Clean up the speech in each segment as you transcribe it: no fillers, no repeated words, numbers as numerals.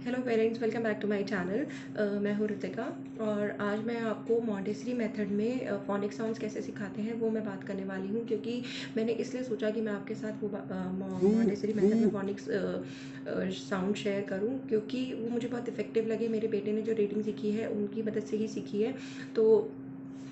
Hello parents, welcome back to my channel. मैं हूँ ऋतिका और आज मैं आपको मॉन्टेसरी मेथड में फोनिक साउंड्स कैसे सिखाते हैं वो मैं बात करने वाली हूँ, क्योंकि मैंने इसलिए सोचा कि मैं आपके साथ वो मॉन्टेसरी मेथड में फोनिक्स साउंड शेयर करूँ, क्योंकि वो मुझे बहुत इफेक्टिव लगे। मेरे बेटे ने जो रीडिंग सीखी है उनकी मदद से ही सीखी है, तो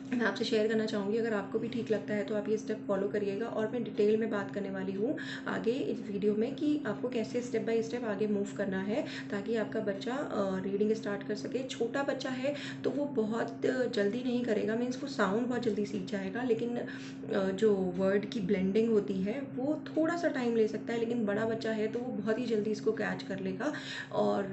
मैं आपसे शेयर करना चाहूँगी। अगर आपको भी ठीक लगता है तो आप ये स्टेप फॉलो करिएगा। और मैं डिटेल में बात करने वाली हूँ आगे इस वीडियो में कि आपको कैसे स्टेप बाय स्टेप आगे मूव करना है, ताकि आपका बच्चा रीडिंग स्टार्ट कर सके। छोटा बच्चा है तो वो बहुत जल्दी नहीं करेगा, मीन्स वो साउंड बहुत जल्दी सीख जाएगा, लेकिन जो वर्ड की ब्लेंडिंग होती है वो थोड़ा सा टाइम ले सकता है। लेकिन बड़ा बच्चा है तो वो बहुत ही जल्दी इसको कैच कर लेगा, और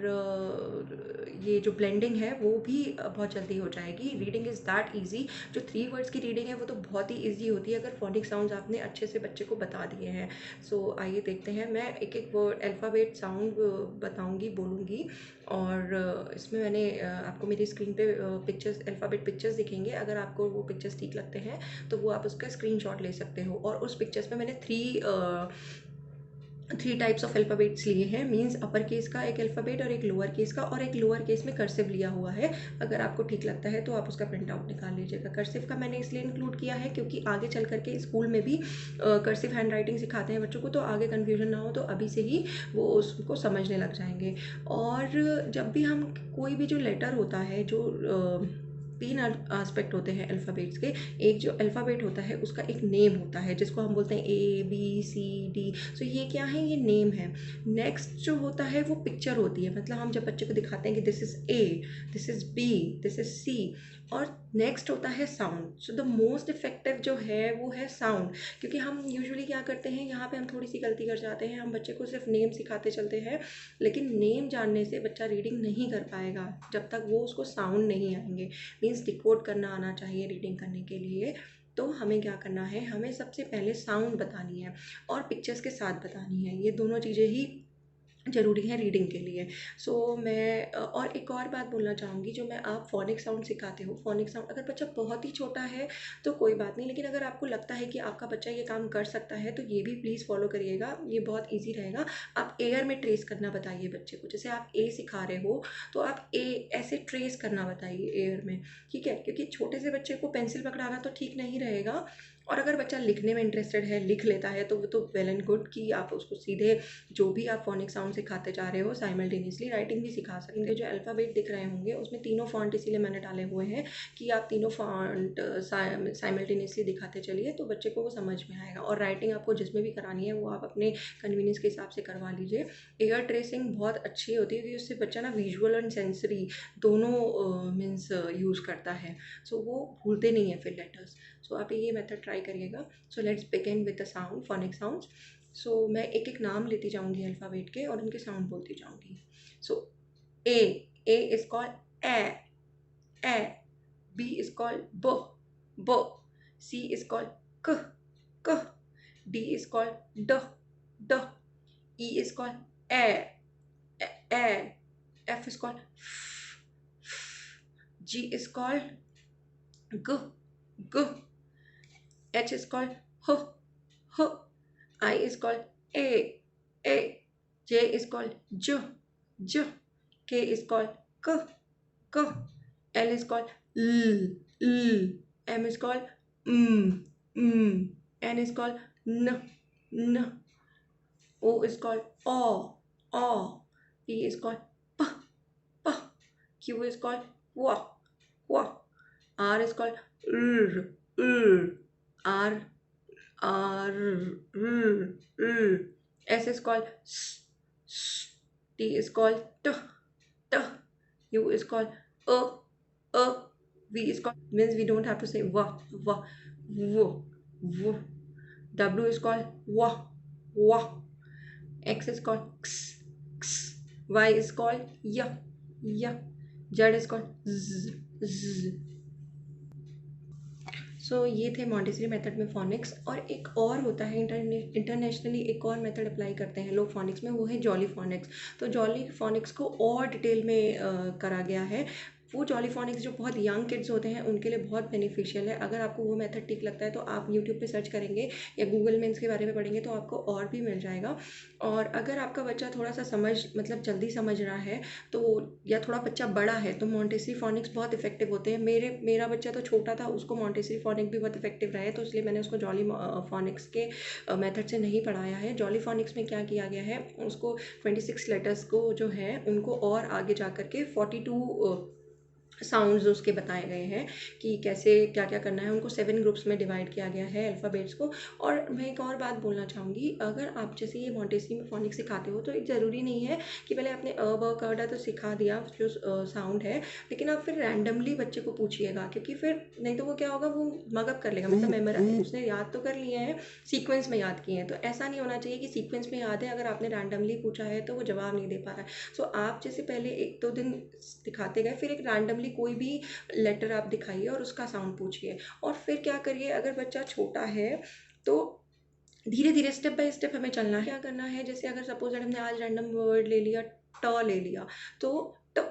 ये जो ब्लेंडिंग है वो भी बहुत जल्दी हो जाएगी। Reading is that easy. जो 3 वर्ड्स की रीडिंग है वो तो बहुत ही ईजी होती है अगर फोनिक साउंड्स आपने अच्छे से बच्चे को बता दिए हैं। सो आइए देखते हैं। मैं एक एक वर्ड अल्फ़ाबेट साउंड बताऊंगी, बोलूँगी, और इसमें मैंने आपको मेरी स्क्रीन पे पिक्चर्स, अल्फ़ाबेट पिक्चर्स दिखेंगे। अगर आपको वो पिक्चर्स ठीक लगते हैं तो वो आप उसका स्क्रीनशॉट ले सकते हो। और उस पिक्चर्स पे मैंने थ्री टाइप्स ऑफ अल्फ़ाबेट्स लिए हैं, मीन्स अपर केस का एक अल्फ़ाबेट और एक लोअर केस का, और एक लोअर केस में कर्सिव लिया हुआ है। अगर आपको ठीक लगता है तो आप उसका प्रिंट आउट निकाल लीजिएगा। कर्सिव का मैंने इसलिए इंक्लूड किया है क्योंकि आगे चल करके स्कूल में भी कर्सिव हैंड राइटिंग सिखाते हैं बच्चों को, तो आगे कन्फ्यूजन ना हो, तो अभी से ही वो उसको समझने लग जाएंगे। और जब भी हम कोई भी जो लेटर होता है, जो 3 एस्पेक्ट होते हैं अल्फ़ाबेट्स के। एक जो अल्फ़ाबेट होता है उसका एक नेम होता है जिसको हम बोलते हैं ABCD। सो ये क्या है? ये नेम है। नेक्स्ट जो होता है वो पिक्चर होती है, मतलब हम जब बच्चे को दिखाते हैं कि this is A, this is B, this is C। और नेक्स्ट होता है sound. So the most effective जो है वो है साउंड, क्योंकि हम यूजुअली क्या करते हैं, यहाँ पे हम थोड़ी सी गलती कर जाते हैं। हम बच्चे को सिर्फ नेम सिखाते चलते हैं, लेकिन नेम जानने से बच्चा रीडिंग नहीं कर पाएगा जब तक वो उसको साउंड नहीं आएंगे। मीन्स डिकोड करना आना चाहिए रीडिंग करने के लिए। तो हमें क्या करना है, हमें सबसे पहले साउंड बतानी है और पिक्चर्स के साथ बतानी है। ये दोनों चीज़ें ही ज़रूरी है रीडिंग के लिए। सो मैं और एक और बात बोलना चाहूँगी, जो मैं आप फ़ोनिक साउंड सिखाते हो, फ़ोनिक साउंड अगर बच्चा बहुत ही छोटा है तो कोई बात नहीं, लेकिन अगर आपको लगता है कि आपका बच्चा ये काम कर सकता है तो ये भी प्लीज़ फ़ॉलो करिएगा। ये बहुत ईज़ी रहेगा। आप एयर में ट्रेस करना बताइए बच्चे को। जैसे आप ए सिखा रहे हो तो आप ए ऐसे ट्रेस करना बताइए एयर में, ठीक है? क्योंकि छोटे से बच्चे को पेंसिल पकड़ाना तो ठीक नहीं रहेगा। और अगर बच्चा लिखने में इंटरेस्टेड है, लिख लेता है, तो वो तो वेल एंड गुड कि आप उसको सीधे जो भी आप फोनिक साउंड सिखाते जा रहे हो साइमल्टेनियसली राइटिंग भी सिखा सकेंगे। जो अल्फ़ाबेट दिख रहे होंगे उसमें तीनों फॉन्ट इसीलिए मैंने डाले हुए हैं कि आप तीनों फॉन्ट साइमल्टेनियसली दिखाते चलिए, तो बच्चे को वो समझ में आएगा। और राइटिंग आपको जिसमें भी करानी है वो आप अपने कन्वीनियंस के हिसाब से करवा लीजिए। एयर ट्रेसिंग बहुत अच्छी होती है क्योंकि उससे बच्चा ना विजुअल एंड सेंसरी दोनों मीन्स यूज़ करता है, सो वो भूलते नहीं है फिर लेटर्स। सो आप ये मेथड ट्राई करिएगा। So let's begin with the sound, phonic sounds. So मैं एक एक नाम लेती जाऊंगी अल्फ़ाबेट के और उनके साउंड बोलती जाऊंगी। So A, A is called A, B is called ब, सी इज कॉल्ड क, क, डी इज कॉल्ड ड, E is called A, F is called ji is called ग, ग, एच इज कॉल्ड ह, I is called A, J is called J, K is called K, L is called L, M is called N is called N, O is called O, P is called P, Q is called W, R is called R, R, S is called S, T is called T, U is called V is called, means we don't have to say V. W is called W, X is called X, Y is called Y, Z is called Z. सो ये थे Montessori method में phoenix. और एक और होता है internationally, एक और मेथड अप्लाई करते हैं लोग फोनिक्स में, वो है जॉली फोनिक्स। तो जॉली फोनिक्स को और डिटेल में करा गया है। वो जॉली फोनिक्स जो बहुत यंग किड्स होते हैं उनके लिए बहुत बेनिफिशियल है। अगर आपको वो मेथड ठीक लगता है तो आप यूट्यूब पे सर्च करेंगे या गूगल में इसके बारे में पढ़ेंगे तो आपको और भी मिल जाएगा। और अगर आपका बच्चा थोड़ा सा समझ मतलब जल्दी समझ रहा है तो, या थोड़ा बच्चा बड़ा है, तो मॉन्टेसरी फोनिक्स बहुत इफेक्टिव होते हैं। मेरा बच्चा तो छोटा था, उसको मॉन्टेसरी फोनिक्स भी बहुत इफेक्टिव रहे, तो इसलिए मैंने उसको जॉली फोनिक्स के मेथड से नहीं पढ़ाया है। जॉली फोनिक्स में क्या किया गया है, उसको 26 लेटर्स को जो है उनको और आगे जा कर के 42 साउंड्स उसके बताए गए हैं कि कैसे क्या क्या करना है। उनको 7 ग्रुप्स में डिवाइड किया गया है अल्फ़ाबेट्स को। और मैं एक और बात बोलना चाहूँगी, अगर आप जैसे ये मॉन्टेसरी में फोनिक्स सिखाते हो तो एक ज़रूरी नहीं है कि पहले आपने अ ब क ड तो सिखा दिया जो साउंड है, लेकिन आप फिर रैंडमली बच्चे को पूछिएगा, क्योंकि फिर नहीं तो वो क्या होगा, वो मगअप कर लेगा, मतलब मेमोराइज उसने याद तो कर लिए हैं, सीक्वेंस में याद किए हैं। तो ऐसा नहीं होना चाहिए कि सीक्वेंस में याद है, अगर आपने रैंडमली पूछा है तो वो जवाब नहीं दे पा रहा है। सो आप जैसे पहले 1-2 दिन दिखाते गए, फिर एक रैंडमली कोई भी लेटर आप दिखाइए और उसका साउंड पूछिए। और फिर क्या करिए, अगर बच्चा छोटा है तो धीरे धीरे स्टेप बाय स्टेप हमें चलना है। क्या करना है, जैसे अगर सपोज दैट हमने आज रैंडम वर्ड ले लिया, ट ले लिया, तो ट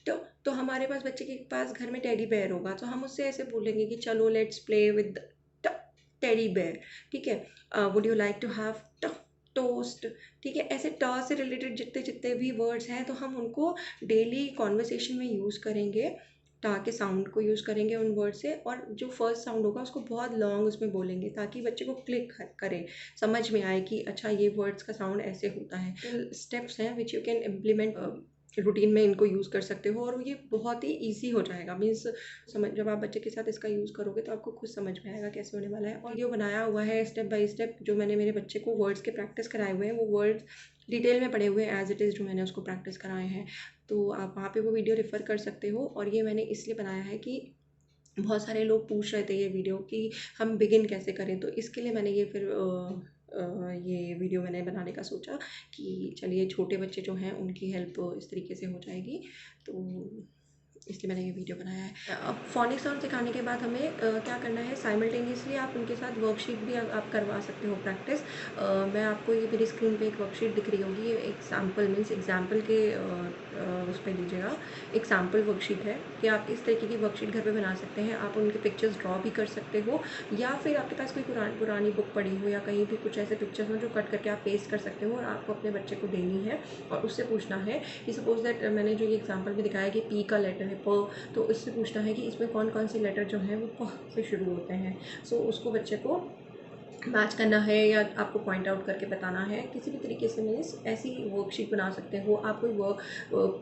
ट तो हमारे पास बच्चे के पास घर में टेडी बेयर होगा, तो हम उससे ऐसे बोलेंगे कि चलो let's play with teddy bear. ठीक है, would you like to have toast. ठीक है, ऐसे ट से रिलेटेड जितने जितने भी वर्ड्स हैं तो हम उनको डेली कॉन्वर्सेशन में यूज़ करेंगे, टा के साउंड को यूज़ करेंगे उन वर्ड से, और जो फर्स्ट साउंड होगा उसको बहुत लॉन्ग उसमें बोलेंगे ताकि बच्चे को क्लिक करे, समझ में आए कि अच्छा ये वर्ड्स का साउंड ऐसे होता है। स्टेप्स हैं which you can implement routine में, इनको यूज़ कर सकते हो और ये बहुत ही ईजी हो जाएगा। मीन्स समझ, जब आप बच्चे के साथ इसका यूज़ करोगे तो आपको खुद समझ में आएगा कैसे होने वाला है। और वीडियो बनाया हुआ है स्टेप बाय स्टेप, जो मैंने मेरे बच्चे को वर्ड्स के प्रैक्टिस कराए हुए हैं, वो वर्ड्स डिटेल में पढ़े हुए हैं एज इट इज़, जो मैंने उसको प्रैक्टिस कराए हैं। तो आप वहाँ पे वो वीडियो रेफ़र कर सकते हो। और ये मैंने इसलिए बनाया है कि बहुत सारे लोग पूछ रहे थे ये वीडियो कि हम बिगिन कैसे करें, तो इसके लिए मैंने ये फिर ये वीडियो मैंने बनाने का सोचा कि चलिए छोटे बच्चे जो हैं उनकी हेल्प इस तरीके से हो जाएगी, तो इसलिए मैंने ये वीडियो बनाया है। अब फोनिक्स साउंड सिखाने के बाद हमें क्या करना है, साइमल्टेनियसली आप उनके साथ वर्कशीट भी आप करवा सकते हो प्रैक्टिस। मैं आपको ये मेरी स्क्रीन पे एक वर्कशीट दिख रही होगी, ये एक सैम्पल मीन्स एग्जाम्पल के उस पर लीजिएगा। एक सैम्पल वर्कशीट है कि आप इस तरीके की वर्कशीट घर पे बना सकते हैं। आप उनके पिक्चर्स ड्रॉ भी कर सकते हो, या फिर आपके पास कोई पुरानी बुक पड़ी हो या कहीं भी कुछ ऐसे पिक्चर्स हो जो कट करके आप पेस्ट कर सकते हो और आपको अपने बच्चे को देनी है और उससे पूछना है कि सपोज दैट मैंने जो ये एग्जाम्पल में दिखाया कि पी का लेटर है प, तो इससे पूछना है कि इसमें कौन कौन से लेटर जो हैं वो प से शुरू होते हैं। सो उसको बच्चे को मैच करना है या आपको पॉइंट आउट करके बताना है किसी भी तरीके से। मीन्स ऐसी वर्कशीट बना सकते हो आप, कोई वर्क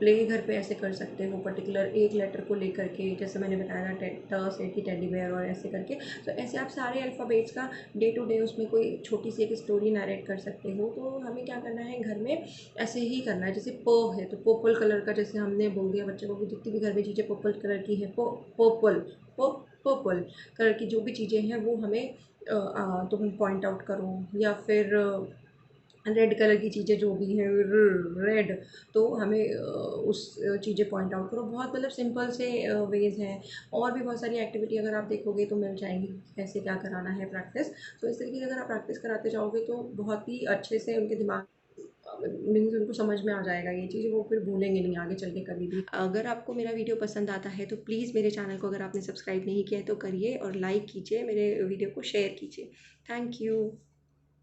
प्ले घर पे ऐसे कर सकते हो पर्टिकुलर एक लेटर को लेकर के, जैसे मैंने बताया था ट से कि टेडी बेयर और ऐसे करके। तो ऐसे आप सारे अल्फ़ाबेट्स का डे टू डे उसमें कोई छोटी सी एक स्टोरी नरेट कर सकते हो। तो हमें क्या करना है, घर में ऐसे ही करना है। जैसे प है तो पर्पल कलर का, जैसे हमने बोल दिया बच्चे को कि जितनी भी घर में चीज़ें पर्पल कलर की है, पर्पल पर्पल कलर की जो भी चीज़ें हैं वो हमें तुम पॉइंट आउट करो। या फिर रेड कलर की चीज़ें जो भी हैं, रेड, तो हमें उस चीज़ें पॉइंट आउट करो। बहुत मतलब सिंपल से वेज हैं। और भी बहुत सारी एक्टिविटी अगर आप देखोगे तो मिल जाएंगी कैसे क्या कराना है प्रैक्टिस। तो इस तरीके से अगर आप प्रैक्टिस कराते जाओगे तो बहुत ही अच्छे से उनके दिमाग मीन्स उनको समझ में आ जाएगा ये चीज़, वो फिर भूलेंगे नहीं आगे चल के कभी भी। अगर आपको मेरा वीडियो पसंद आता है तो प्लीज़ मेरे चैनल को अगर आपने सब्सक्राइब नहीं किया है तो करिए और लाइक कीजिए, मेरे वीडियो को शेयर कीजिए। Thank you.